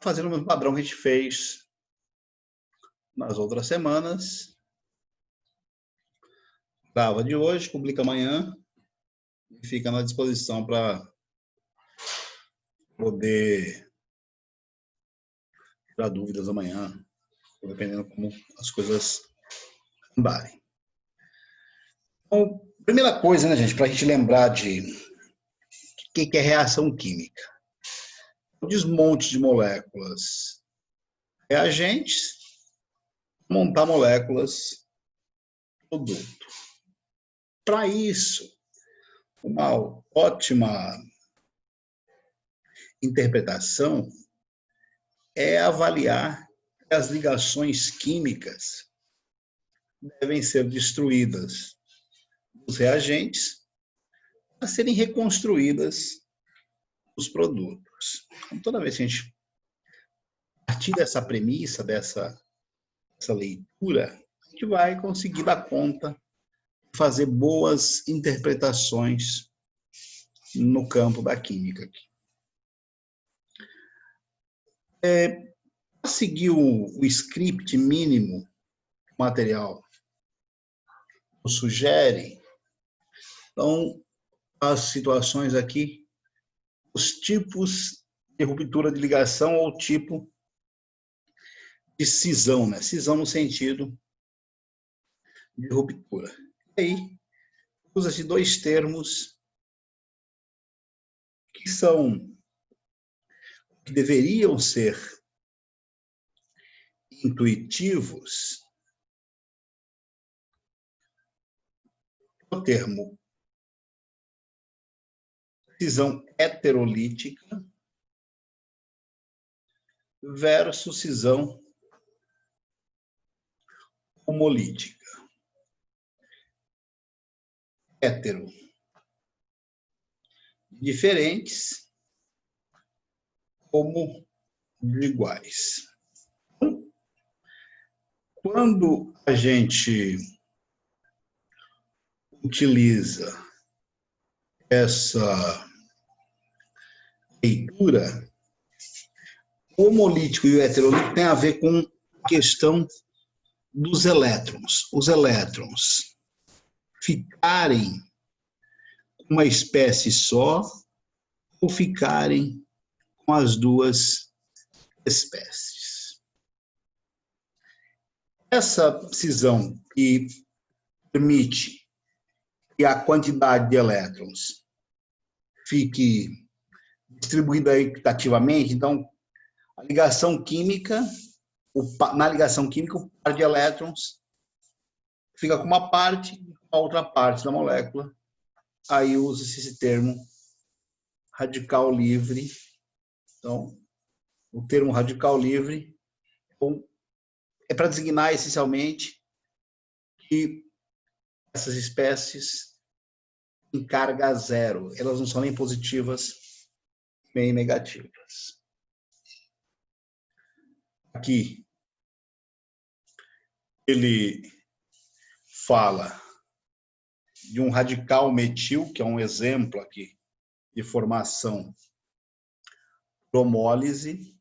fazendo o mesmo padrão que a gente fez nas outras semanas. Grava de hoje, publica amanhã e fica na disposição para poder tirar dúvidas amanhã, dependendo como as coisas andarem. Então, primeira coisa, né, gente, para a gente lembrar de o que é reação química. O desmonte de moléculas reagentes, montar moléculas produto. Para isso, uma ótima interpretação é avaliar que as ligações químicas devem ser destruídas dos reagentes para serem reconstruídas nos produtos. Então, toda vez que a gente partir dessa premissa, dessa leitura, a gente vai conseguir dar conta de fazer boas interpretações no campo da química. Para seguir o script mínimo que o material nos sugere, então, as situações aqui, os tipos de ruptura de ligação ou tipo de cisão, né? Cisão no sentido de ruptura. E aí, usa-se dois termos que deveriam ser intuitivos. O termo cisão heterolítica versus cisão homolítica. Hétero. Diferentes, homo de iguais. Quando a gente utiliza essa leitura, o homolítico e o heterolítico tem a ver com a questão dos elétrons. Os elétrons ficarem com uma espécie só ou ficarem com as duas espécies. Essa cisão que permite que a quantidade de elétrons fique distribuída equitativamente, então, a ligação química, na ligação química, o par de elétrons fica com uma parte e com a outra parte da molécula. Aí usa-se esse termo radical livre. Então, o termo radical livre é para designar essencialmente que essas espécies têm carga zero. Elas não são nem positivas nem negativas. Aqui, ele fala de um radical metil, que é um exemplo aqui de formação por homólise.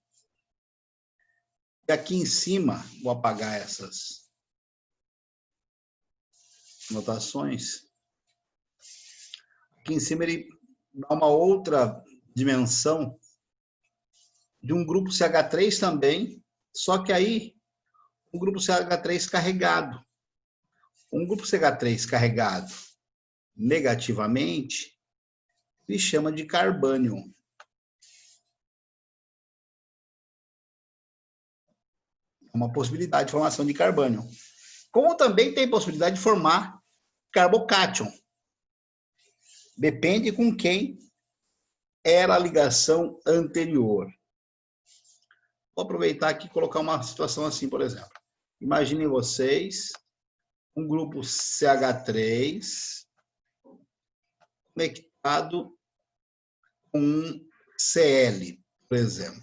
E aqui em cima, vou apagar essas notações. Aqui em cima ele dá uma outra dimensão de um grupo CH3 também, só que aí um grupo CH3 carregado. Um grupo CH3 carregado negativamente, ele chama de carbânio. É uma possibilidade de formação de carbânio. Como também tem possibilidade de formar carbocátion. Depende com quem era a ligação anterior. Vou aproveitar aqui e colocar uma situação assim, por exemplo. Imaginem vocês um grupo CH3 conectado com um Cl, por exemplo.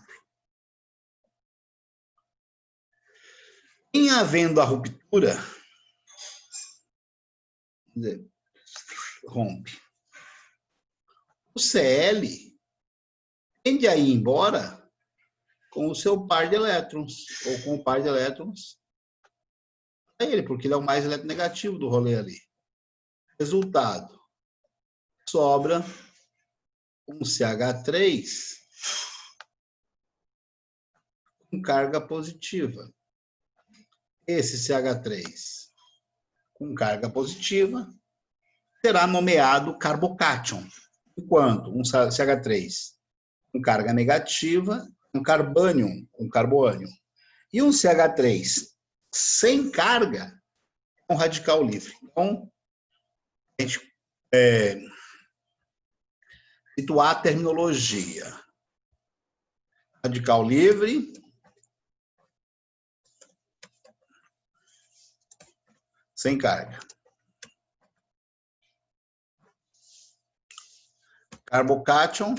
Em havendo a ruptura, rompe. O Cl tende a ir embora com o seu par de elétrons, ou com o par de elétrons a ele, porque ele é o mais eletronegativo do rolê ali. Resultado, sobra um CH3 com carga positiva. Esse CH3 com carga positiva será nomeado carbocátion, enquanto um CH3 com carga negativa, um carbânion, um carboânion. E um CH3 sem carga é um radical livre. Então, a gente situar a terminologia. Radical livre, sem carga. Carbocátion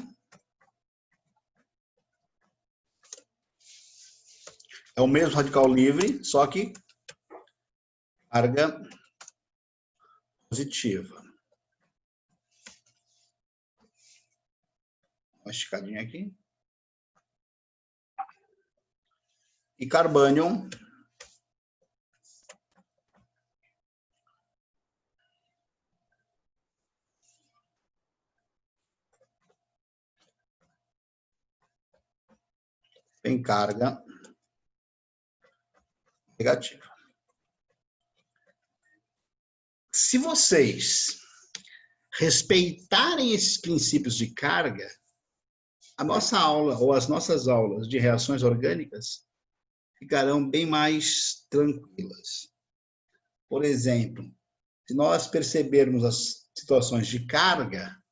é o mesmo radical livre, só que carga positiva. Uma esticadinha aqui. E carbânion tem carga negativa. Se vocês respeitarem esses princípios de carga, a nossa aula ou as nossas aulas de reações orgânicas ficarão bem mais tranquilas. Por exemplo, se nós percebermos as situações de carga,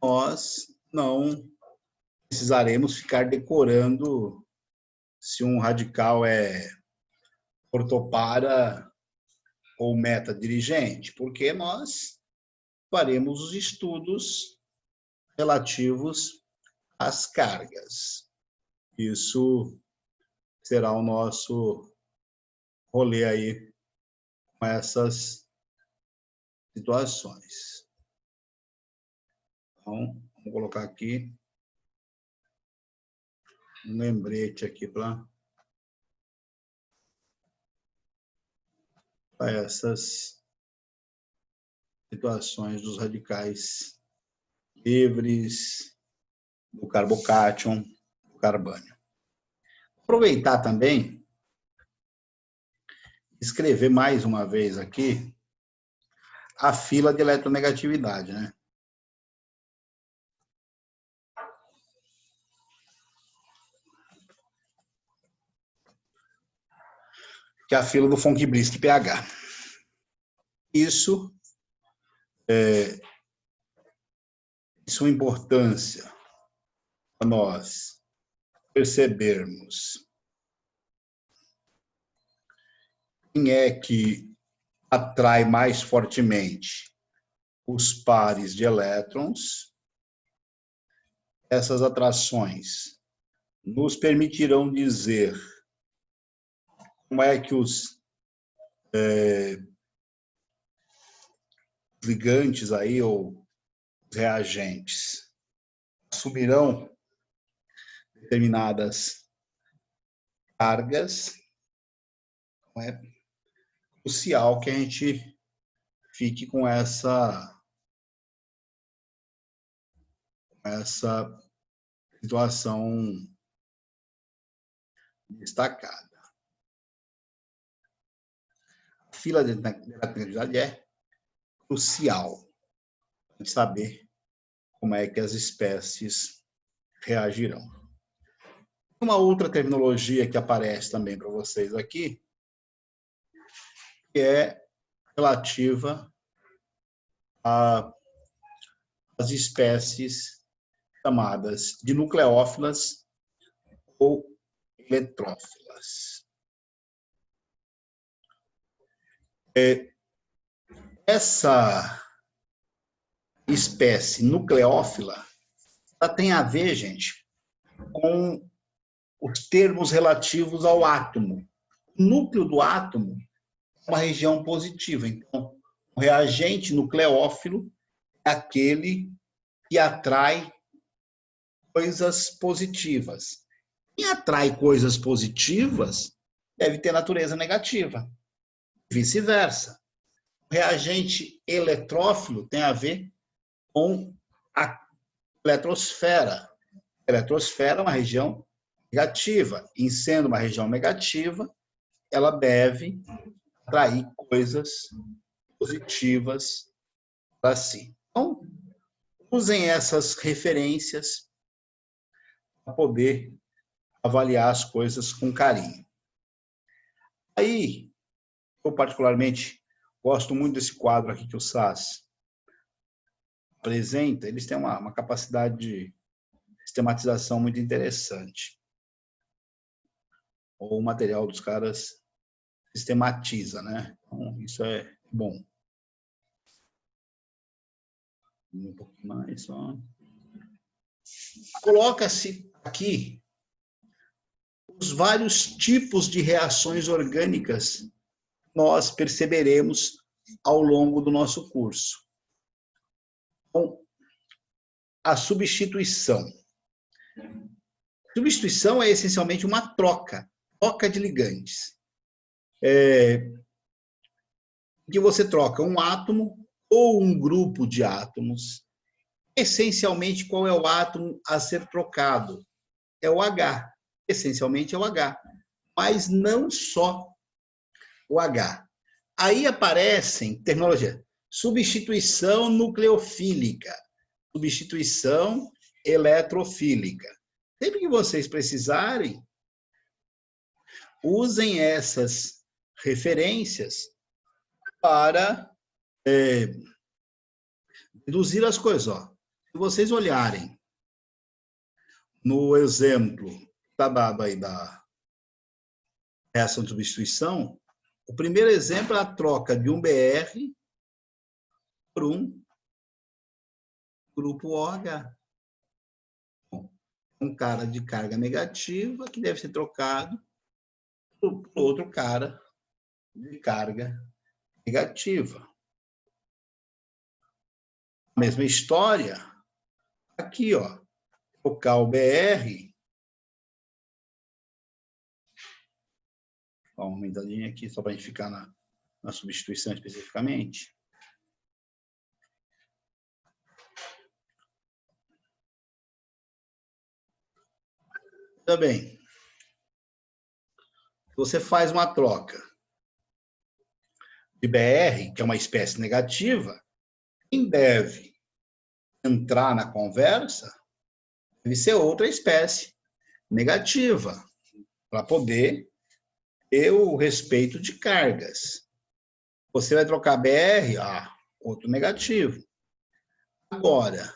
nós não precisaremos ficar decorando se um radical é ortopara ou metadirigente, porque nós faremos os estudos relativos às cargas. Isso será o nosso rolê aí com essas situações. Então, vamos colocar aqui um lembrete aqui para essas situações dos radicais livres, do carbocátion, do carbânio. Aproveitar também, escrever mais uma vez aqui a fila de eletronegatividade, né? Que é a fila do Fonck-Brisk pH. Isso é de sua importância para nós percebermos quem é que atrai mais fortemente os pares de elétrons. Essas atrações nos permitirão dizer como é que os ligantes aí, ou reagentes, assumirão determinadas cargas. Então, é crucial que a gente fique com essa situação destacada. A fila de eletronegatividade é crucial para saber como é que as espécies reagirão. Uma outra terminologia que aparece também para vocês aqui, que é relativa às espécies chamadas de nucleófilas ou eletrófilas. Essa espécie nucleófila, ela tem a ver, gente, com os termos relativos ao átomo. O núcleo do átomo é uma região positiva. Então, o reagente nucleófilo é aquele que atrai coisas positivas. Quem atrai coisas positivas deve ter natureza negativa. Vice-versa. O reagente eletrófilo tem a ver com a eletrosfera. A eletrosfera é uma região negativa. Em sendo uma região negativa, ela deve atrair coisas positivas para si. Então, usem essas referências para poder avaliar as coisas com carinho. Aí, eu particularmente gosto muito desse quadro aqui que o SAS apresenta. Eles têm uma capacidade de sistematização muito interessante. O material dos caras sistematiza, né? Então, isso é bom. Um pouquinho mais só. Coloca-se aqui os vários tipos de reações orgânicas nós perceberemos ao longo do nosso curso. Então, a substituição. Substituição é essencialmente uma troca de ligantes. Que você troca um átomo ou um grupo de átomos. Essencialmente, qual é o átomo a ser trocado? É o H. Essencialmente é o H. Mas não só o H. Aí aparecem tecnologia. Substituição nucleofílica. Substituição eletrofílica. Sempre que vocês precisarem, usem essas referências para deduzir as coisas. Ó. Se vocês olharem no exemplo da reação de substituição, o primeiro exemplo é a troca de um BR por um grupo OH. Um cara de carga negativa que deve ser trocado por outro cara de carga negativa. A mesma história aqui, ó. Trocar o BR. Dá uma aumentadinha aqui só para a gente ficar na substituição especificamente. Tá bem. Você faz uma troca de BR, que é uma espécie negativa, quem deve entrar na conversa deve ser outra espécie negativa, para poder ter o respeito de cargas. Você vai trocar BR, outro negativo. Agora,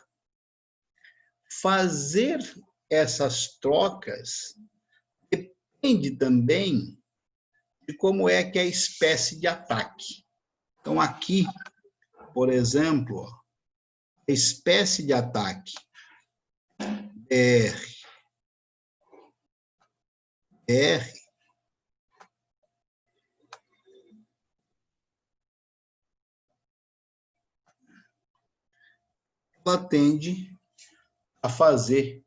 fazer essas trocas depende também de como é que é a espécie de ataque. Então, aqui, por exemplo, a espécie de ataque R, ela tende a fazer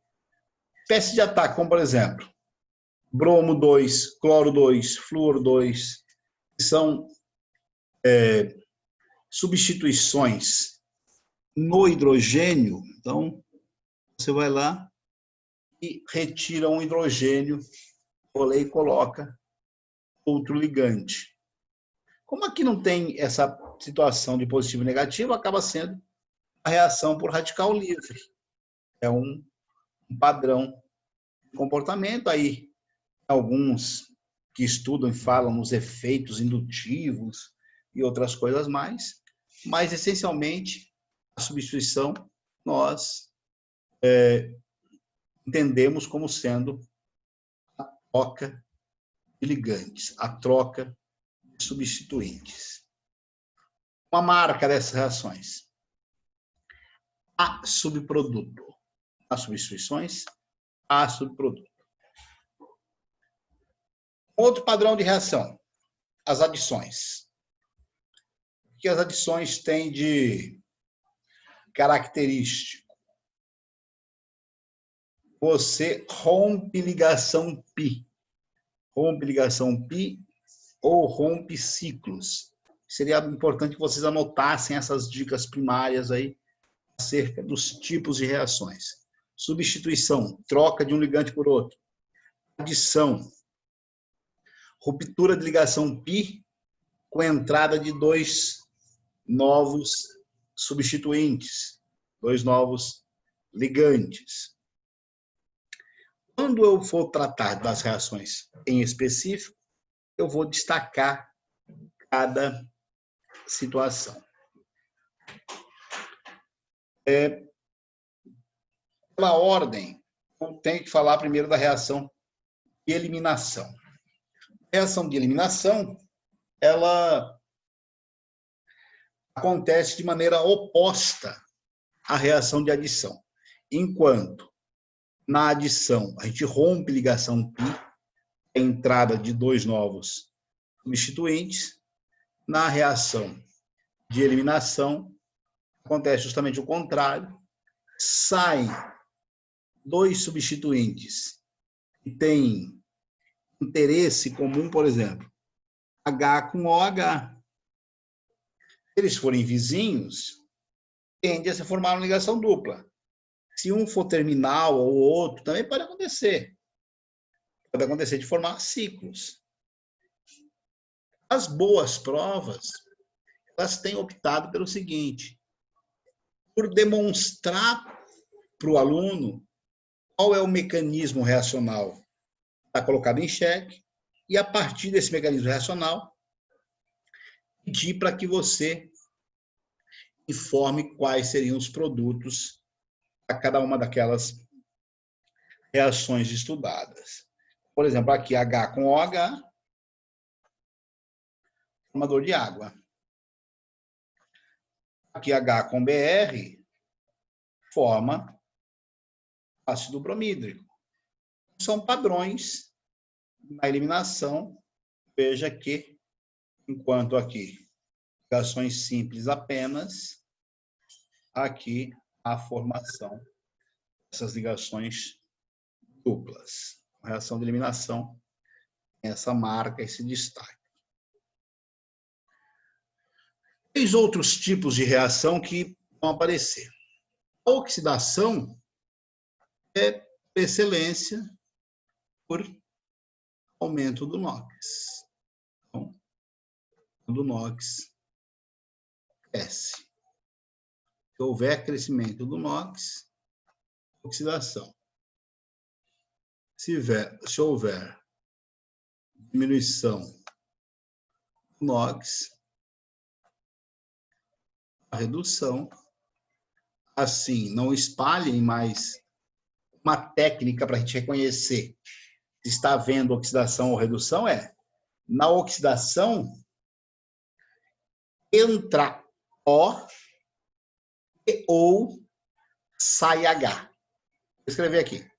espécie de ataque, como, por exemplo, bromo 2, cloro 2, flúor 2, que são substituições no hidrogênio. Então, você vai lá e retira um hidrogênio, e coloca outro ligante. Como aqui não tem essa situação de positivo e negativo, acaba sendo a reação por radical livre. É um padrão de comportamento. Aí, alguns que estudam e falam nos efeitos indutivos e outras coisas mais, mas, essencialmente, a substituição nós entendemos como sendo a troca de ligantes, a troca de substituintes. Uma marca dessas reações. A subproduto. As substituições, a subproduto. Outro padrão de reação, as adições. O que as adições têm de característico? você rompe ligação π. Rompe ligação π ou rompe ciclos. Seria importante que vocês anotassem essas dicas primárias aí acerca dos tipos de reações. Substituição, troca de um ligante por outro. Adição, ruptura de ligação π com entrada de dois novos substituintes, dois novos ligantes. Quando eu for tratar das reações em específico, eu vou destacar cada situação. Pela ordem, eu tenho que falar primeiro da reação de eliminação. A reação de eliminação, ela acontece de maneira oposta à reação de adição. Enquanto na adição a gente rompe ligação π, a entrada de dois novos substituintes, na reação de eliminação acontece justamente o contrário. Saem dois substituintes que têm interesse comum, por exemplo, H com OH. Se eles forem vizinhos, tende a se formar uma ligação dupla. Se um for terminal ou outro, também pode acontecer. Pode acontecer de formar ciclos. As boas provas, elas têm optado pelo seguinte: por demonstrar para o aluno qual é o mecanismo reacional que está colocado em xeque, e a partir desse mecanismo reacional, pedir para que você informe quais seriam os produtos para cada uma daquelas reações estudadas. Por exemplo, aqui H com OH, formador de água. Aqui H com BR, forma ácido bromídrico. São padrões na eliminação. Veja que, enquanto aqui ligações simples apenas, aqui a formação dessas ligações duplas. A reação de eliminação tem essa marca, esse destaque. 3 outros tipos de reação que vão aparecer. A oxidação é, por excelência, por aumento do NOx. Então, quando o NOx cresce. Se houver crescimento do NOx, oxidação. Se houver diminuição do NOx, a redução. Assim, não espalhem mais. Uma técnica para a gente reconhecer se está havendo oxidação ou redução na oxidação, entra O e ou sai H. Vou escrever aqui.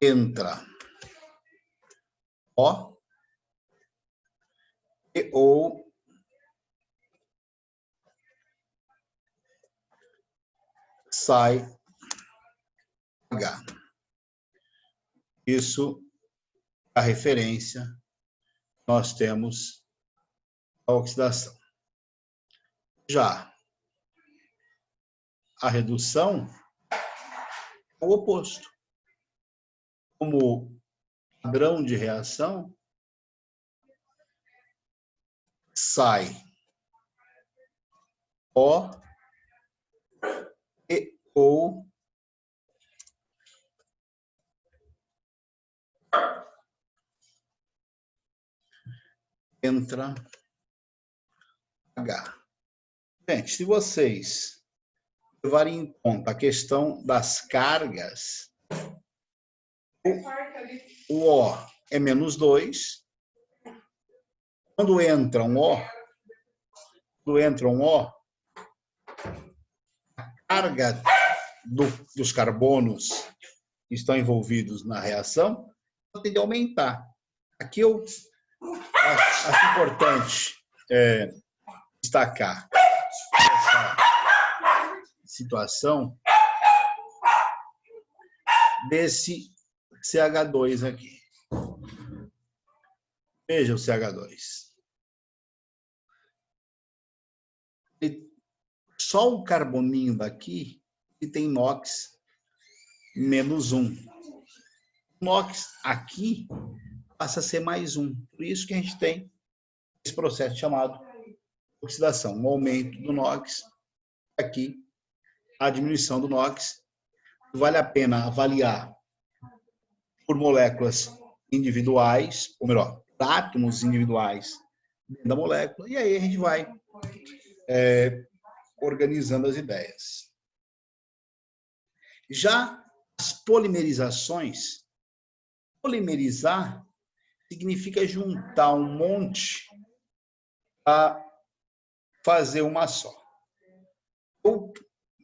Entra O e ou sai H. Isso é a referência que nós temos a oxidação. Já a redução é o oposto. Como padrão de reação, sai O e ou entra H. Gente, se vocês levarem em conta a questão das cargas, o O é -2. Quando entra um O, a carga dos carbonos que estão envolvidos na reação tende a aumentar. Aqui eu acho importante destacar situação desse CH2 aqui. Veja o CH2. Só o carboninho daqui que tem NOx -1. O NOx aqui passa a ser +1. Por isso que a gente tem esse processo chamado oxidação. Um aumento do NOx, aqui a diminuição do NOx. Vale a pena avaliar por moléculas individuais, ou melhor, átomos individuais dentro da molécula, e aí a gente vai organizando as ideias. Já as polimerizações, polimerizar significa juntar um monte para fazer uma só. Eu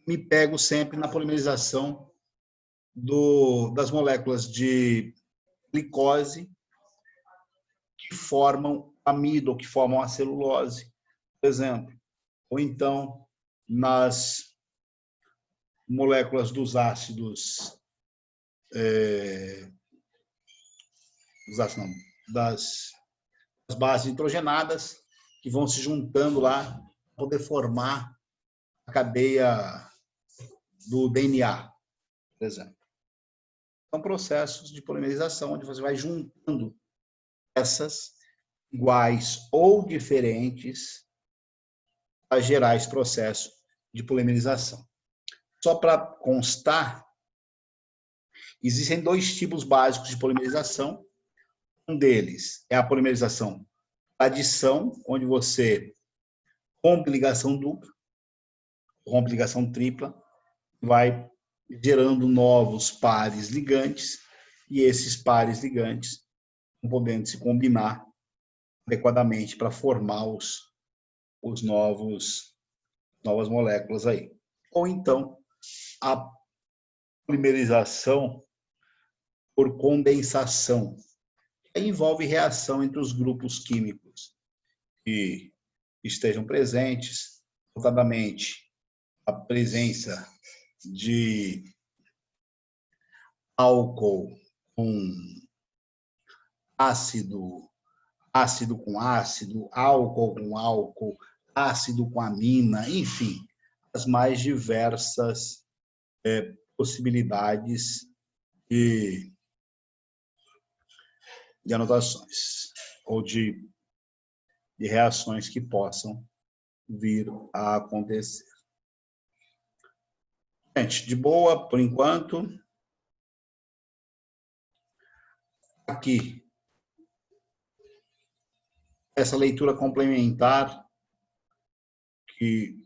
me pego sempre na polimerização das moléculas de glicose que formam amido, ou que formam a celulose, por exemplo. Ou então, nas moléculas dos ácidos, das bases nitrogenadas, que vão se juntando lá para poder formar a cadeia do DNA, por exemplo. São processos de polimerização, onde você vai juntando peças iguais ou diferentes para gerar esse processo de polimerização. Só para constar, existem 2 tipos básicos de polimerização. Um deles é a polimerização adição, onde você rompe ligação dupla, rompe ligação tripla, vai gerando novos pares ligantes, e esses pares ligantes vão podendo se combinar adequadamente para formar os novas moléculas aí. Ou então, a polimerização por condensação, que envolve reação entre os grupos químicos que estejam presentes, notadamente a presença de álcool com ácido, ácido com ácido, álcool com álcool, ácido com amina, enfim, as mais diversas possibilidades de anotações ou de reações que possam vir a acontecer. Gente, de boa, por enquanto. Aqui, essa leitura complementar que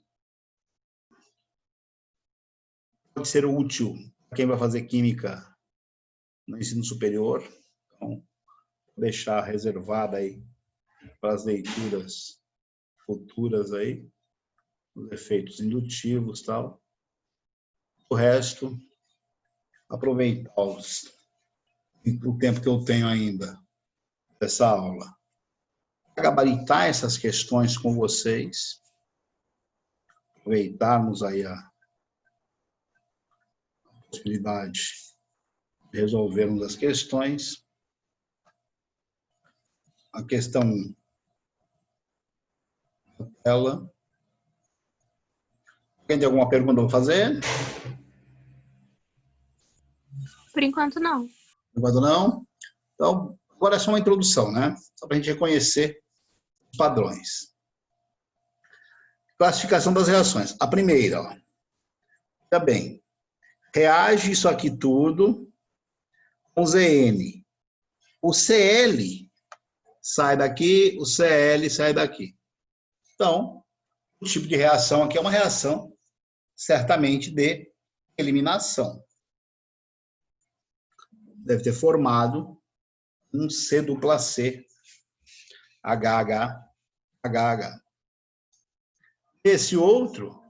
pode ser útil para quem vai fazer química no ensino superior. Então, vou deixar reservada aí para as leituras futuras aí, os efeitos indutivos e tal. O resto, aproveitar o tempo que eu tenho ainda dessa aula, gabaritar essas questões com vocês, aproveitarmos aí a possibilidade de resolvermos as questões. A questão 1 da tela. Quem tem alguma pergunta para fazer? Por enquanto, não. Por enquanto, não? Então, agora é só uma introdução, né? Só para a gente reconhecer os padrões. Classificação das reações. A primeira, ó. Tá bem. Reage isso aqui tudo com ZN. O Cl sai daqui, o Cl sai daqui. Então, o tipo de reação aqui é uma reação, certamente, de eliminação. Deve ter formado um C dupla C, HH. Esse outro,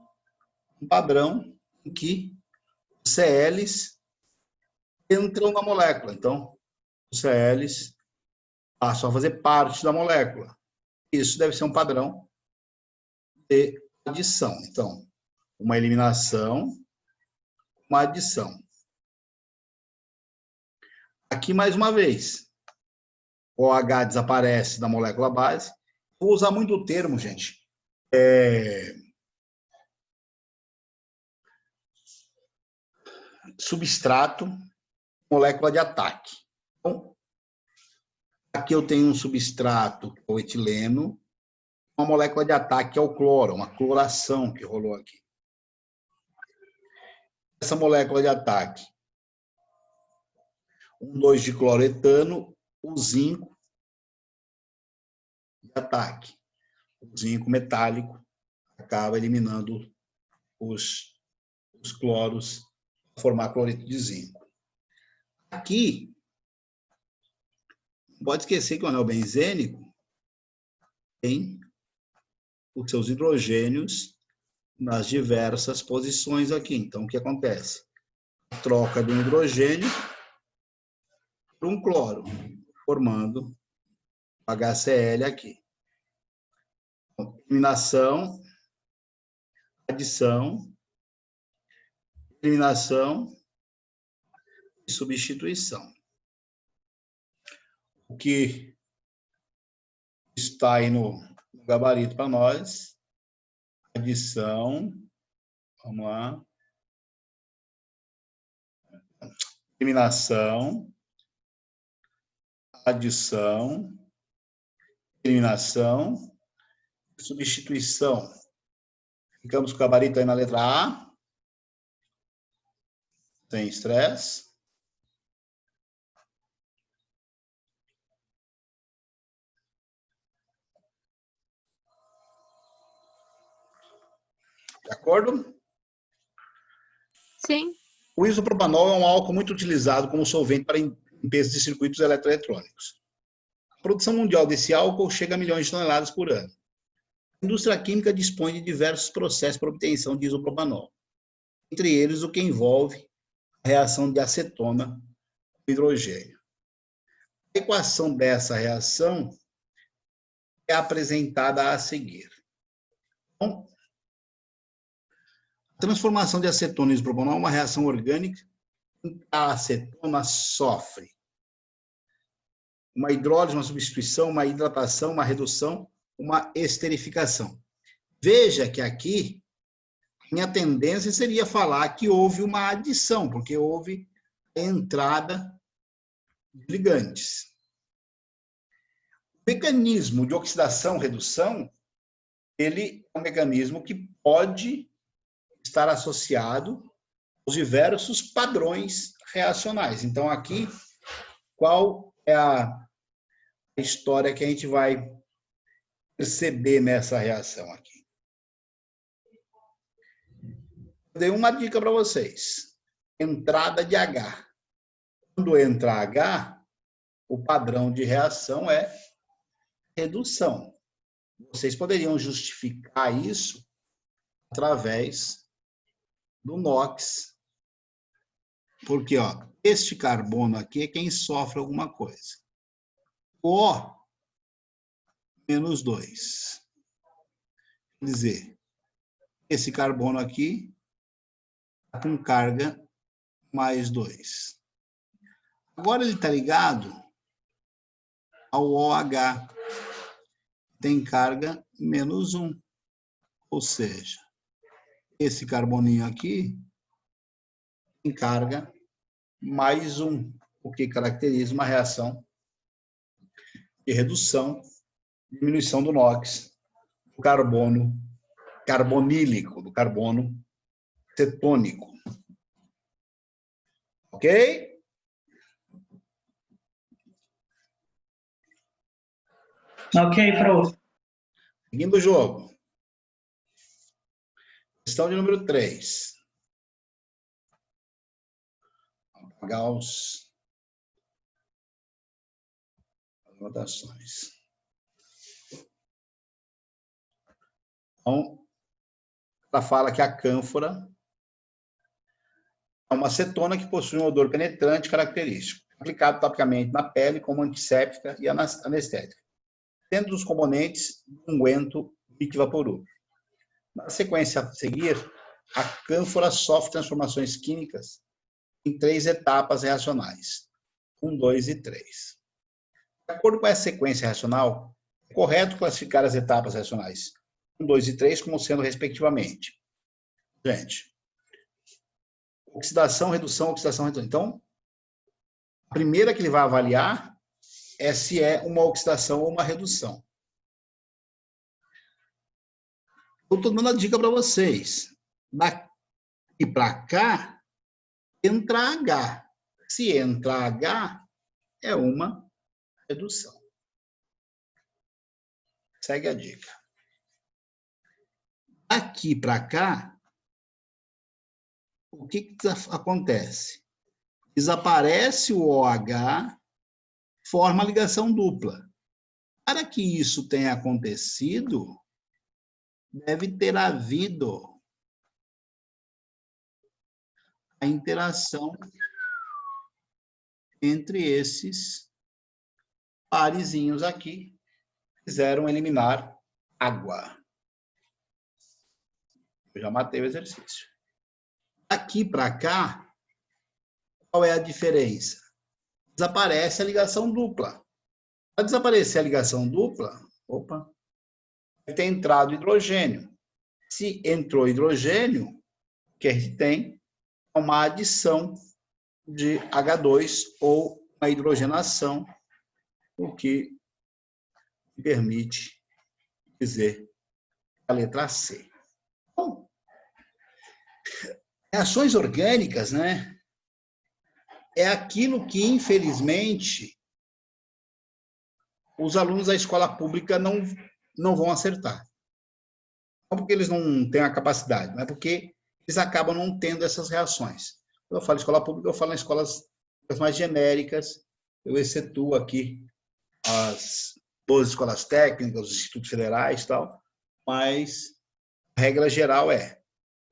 um padrão em que os CLs entram na molécula. Então, os CLs passam a fazer parte da molécula. Isso deve ser um padrão de adição. Então, uma eliminação, uma adição. Aqui, mais uma vez, o OH desaparece da molécula base. Vou usar muito o termo, gente. Substrato, molécula de ataque. Então, aqui eu tenho um substrato, o etileno, uma molécula de ataque, que é o cloro, uma cloração que rolou aqui. Essa molécula de ataque, 2 de cloretano, o zinco de ataque. O zinco metálico acaba eliminando os cloros para formar cloreto de zinco. Aqui, não pode esquecer que o anel benzênico tem os seus hidrogênios nas diversas posições aqui. Então, o que acontece? A troca de um hidrogênio por um cloro, formando HCl aqui. Eliminação, adição, eliminação e substituição. O que está aí no gabarito para nós, adição, vamos lá, eliminação, adição, eliminação, substituição. Ficamos com o gabarito aí na letra A, sem estresse. De acordo? Sim. O isopropanol é um álcool muito utilizado como solvente para limpeza de circuitos eletroeletrônicos. A produção mundial desse álcool chega a milhões de toneladas por ano. A indústria química dispõe de diversos processos para obtenção de isopropanol, entre eles o que envolve a reação de acetona com hidrogênio. A equação dessa reação é apresentada a seguir. Então, a transformação de acetona em isopropanol é uma reação orgânica em que a acetona sofre uma hidrólise, uma substituição, uma hidratação, uma redução, uma esterificação. Veja que aqui minha tendência seria falar que houve uma adição, porque houve a entrada de ligantes. O mecanismo de oxidação-redução, ele é um mecanismo que pode estar associado aos diversos padrões reacionais. Então, aqui, qual é a história que a gente vai perceber nessa reação aqui? Eu dei uma dica para vocês. Entrada de H. Quando entra H, o padrão de reação é redução. Vocês poderiam justificar isso através do NOx, porque ó, este carbono aqui é quem sofre alguma coisa. O menos 2. Quer dizer, esse carbono aqui está com carga mais 2. Agora ele está ligado ao OH, tem carga menos 1. Ou seja, esse carboninho aqui tem carga mais 1, o que caracteriza uma reação de redução, diminuição do NOx, do carbono carbonílico, do carbono cetônico. Ok? Ok, prof. Seguindo o jogo. Questão de número 3. Vamos apagar as anotações. Então, ela fala que a cânfora é uma acetona que possui um odor penetrante característico, aplicado topicamente na pele como antisséptica e anestética, tendo os componentes do unguento líquido vaporub. Na sequência a seguir, a cânfora sofre transformações químicas em 3 etapas reacionais, 1, 2 e 3. De acordo com essa sequência reacional, é correto classificar as etapas reacionais 1, 2 e 3 como sendo respectivamente. Gente, oxidação, redução, oxidação, redução. Então, a primeira que ele vai avaliar é se é uma oxidação ou uma redução. Eu estou dando a dica para vocês. Daqui para cá, entra H. Se entra H, é uma redução. Segue a dica. Daqui para cá, o que acontece? Desaparece o OH, forma a ligação dupla. Para que isso tenha acontecido, deve ter havido a interação entre esses parezinhos aqui, fizeram eliminar água. Eu já matei o exercício. Aqui para cá, qual é a diferença? Desaparece a ligação dupla. Para desaparecer a ligação dupla, vai ter entrado hidrogênio. Se entrou hidrogênio, o que a gente tem é uma adição de H2 ou uma hidrogenação, o que permite dizer a letra C. Bom, reações orgânicas, né? É aquilo que, infelizmente, os alunos da escola pública não vão acertar. Não porque eles não têm a capacidade, mas porque eles acabam não tendo essas reações. Quando eu falo escola pública, eu falo em escolas mais genéricas, eu excetuo aqui as 12 escolas técnicas, os institutos federais e tal, mas a regra geral é,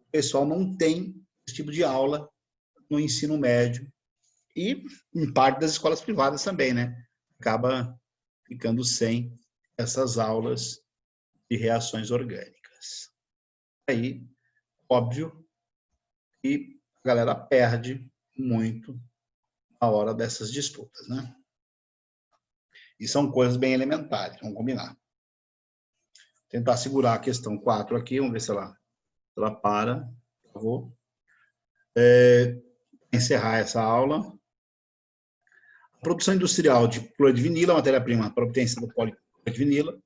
o pessoal não tem esse tipo de aula no ensino médio e em parte das escolas privadas também, né? Acaba ficando sem essas aulas de reações orgânicas. Aí, óbvio, que a galera perde muito na hora dessas disputas, né? E são coisas bem elementares, vamos combinar. Tentar segurar a questão 4 aqui, vamos ver se ela para, por favor. Encerrar essa aula. A produção industrial de cloreto de vinila, matéria-prima para obtenção do policloreto de vinila,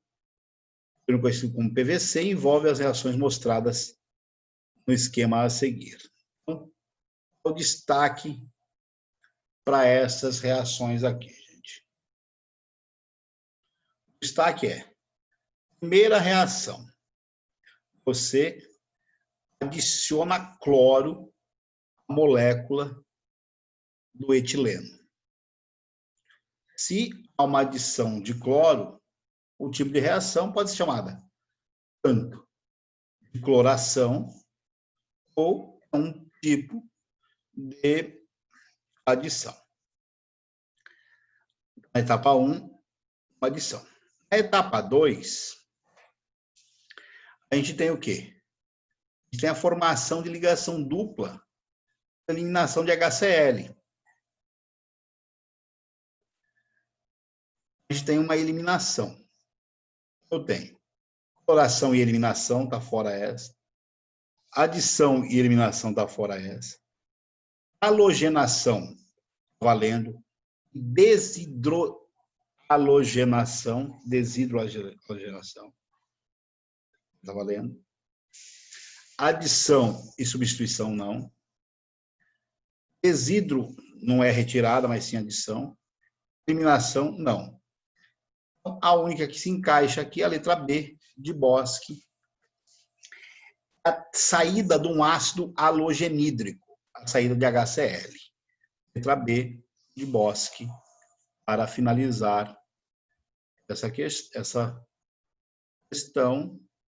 conhecido como PVC, envolve as reações mostradas no esquema a seguir. Então, o destaque para essas reações aqui, gente. O destaque é: primeira reação, você adiciona cloro à molécula do etileno. Se há uma adição de cloro, o tipo de reação pode ser chamada tanto de cloração ou um tipo de adição. Na etapa 1, uma adição. Na etapa 2, a gente tem o quê? A gente tem a formação de ligação dupla, eliminação de HCl. A gente tem uma eliminação. Eu tenho cloração e eliminação, está fora essa. Adição e eliminação, está fora essa. Halogenação, valendo. Desidrohalogenação, desidrohalogenação, está valendo. Adição e substituição, não. Desidro não é retirada, mas sim adição. Eliminação, não. A única que se encaixa aqui é a letra B, de Boschi. A saída de um ácido halogenídrico, a saída de HCl. Letra B, de Boschi, para finalizar essa questão